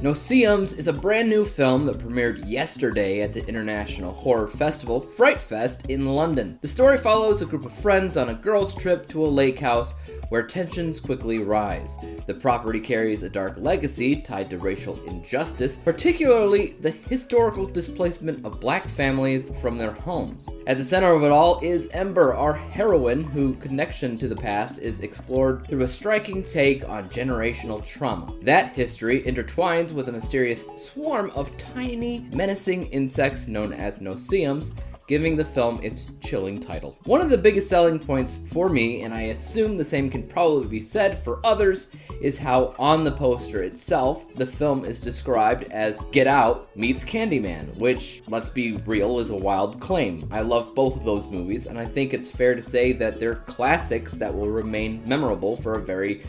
Noseeums is a brand new film that premiered yesterday at the international horror festival FrightFest in London. The story follows a group of friends on a girls' trip to a lake house where tensions quickly rise. The property carries a dark legacy tied to racial injustice, particularly the historical displacement of black families from their homes. At the center of it all is Ember, our heroine, whose connection to the past is explored through a striking take on generational trauma. That history intertwines with a mysterious swarm of tiny, menacing insects known as Noseeums, giving the film its chilling title. One of the biggest selling points for me, and I assume the same can probably be said for others, is how on the poster itself, the film is described as Get Out meets Candyman, which, let's be real, is a wild claim. I love both of those movies, and I think it's fair to say that they're classics that will remain memorable for a very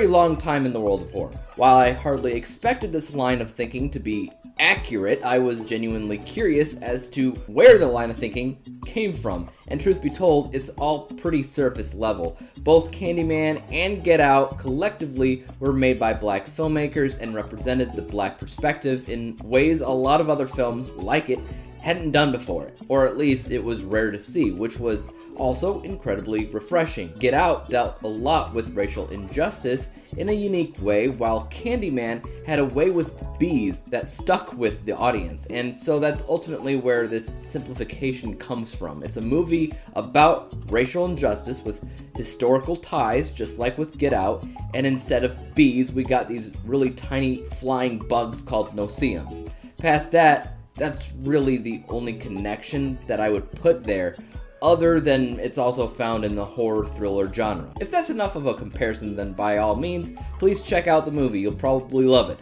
long time in the world of horror. While I hardly expected this line of thinking to be accurate, I was genuinely curious as to where the line of thinking came from. And truth be told, it's all pretty surface level. Both Candyman and Get Out collectively were made by black filmmakers and represented the black perspective in ways a lot of other films like it hadn't done before, or at least it was rare to see, which was also incredibly refreshing. Get Out dealt a lot with racial injustice in a unique way, while Candyman had a way with bees that stuck with the audience, and so that's ultimately where this simplification comes from. It's a movie about racial injustice with historical ties, just like with Get Out, and instead of bees, we got these really tiny flying bugs called Noseeums. Past that, that's really the only connection that I would put there, other than it's also found in the horror thriller genre. If that's enough of a comparison, then by all means, please check out the movie. You'll probably love it.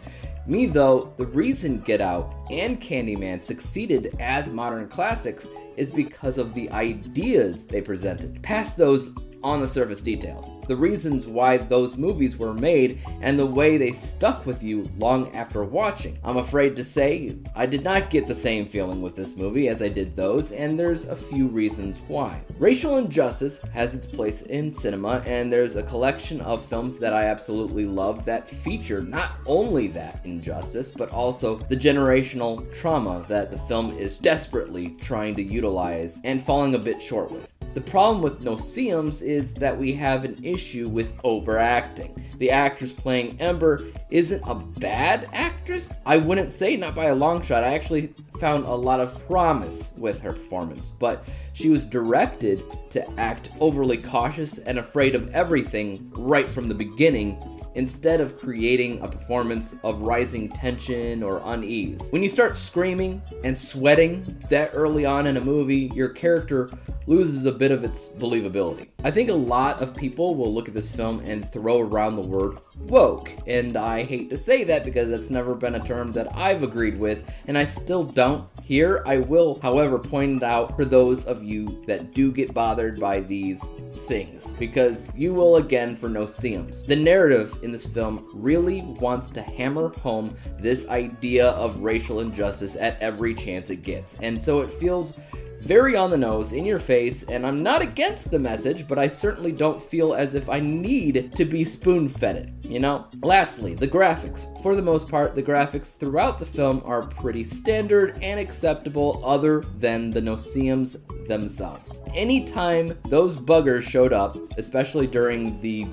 Me though, the reason Get Out and Candyman succeeded as modern classics is because of the ideas they presented, past those on the surface details. The reasons why those movies were made and the way they stuck with you long after watching. I'm afraid to say I did not get the same feeling with this movie as I did those, and there's a few reasons why. Racial injustice has its place in cinema, and there's a collection of films that I absolutely love that feature not only that injustice, but also the generational trauma that the film is desperately trying to utilize and falling a bit short with. The problem with Noseeums is that we have an issue with overacting. The actress playing Ember isn't a bad actress. I wouldn't say, not by a long shot. I actually found a lot of promise with her performance, but she was directed to act overly cautious and afraid of everything right from the beginning, instead of creating a performance of rising tension or unease. When you start screaming and sweating that early on in a movie, your character loses a bit of its believability. I think a lot of people will look at this film and throw around the word woke, and I hate to say that because that's never been a term that I've agreed with, and I still don't. Here, I will, however, point it out for those of you that do get bothered by these things, because you will again for Noseeums. The narrative in this film really wants to hammer home this idea of racial injustice at every chance it gets, and so it feels very on the nose, in your face, and I'm not against the message, but I certainly don't feel as if I need to be spoon-fed it, you know? Lastly, the graphics. For the most part, the graphics throughout the film are pretty standard and acceptable, other than the Noseeums themselves. Anytime those buggers showed up, especially during the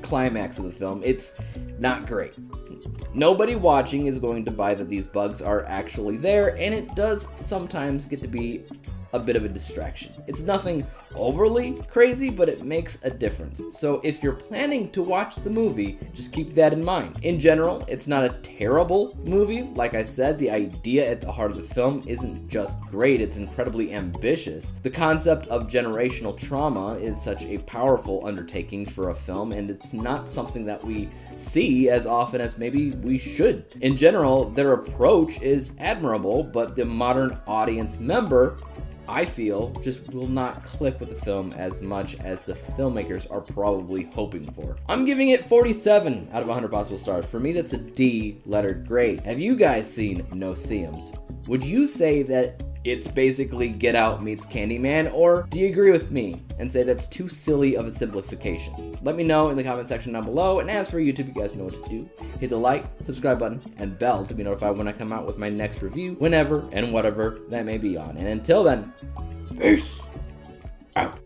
climax of the film, it's not great. Nobody watching is going to buy that these bugs are actually there, and it does sometimes get to be a bit of a distraction. It's nothing overly crazy, but it makes a difference. So if you're planning to watch the movie, just keep that in mind. In general, it's not a terrible movie. Like I said, the idea at the heart of the film isn't just great, it's incredibly ambitious. The concept of generational trauma is such a powerful undertaking for a film, and it's not something that we see as often as maybe we should. In general, their approach is admirable, but the modern audience member, I feel, just will not click with the film as much as the filmmakers are probably hoping for. I'm giving it 47 out of 100 possible stars. For me, that's a D lettered grade. Have you guys seen Noseeums? Would you say that it's basically Get Out meets Candyman, or do you agree with me and say that's too silly of a simplification? Let me know in the comment section down below, and as for YouTube, you guys know what to do. Hit the like, subscribe button, and bell to be notified when I come out with my next review, whenever and whatever that may be on. And until then, peace out.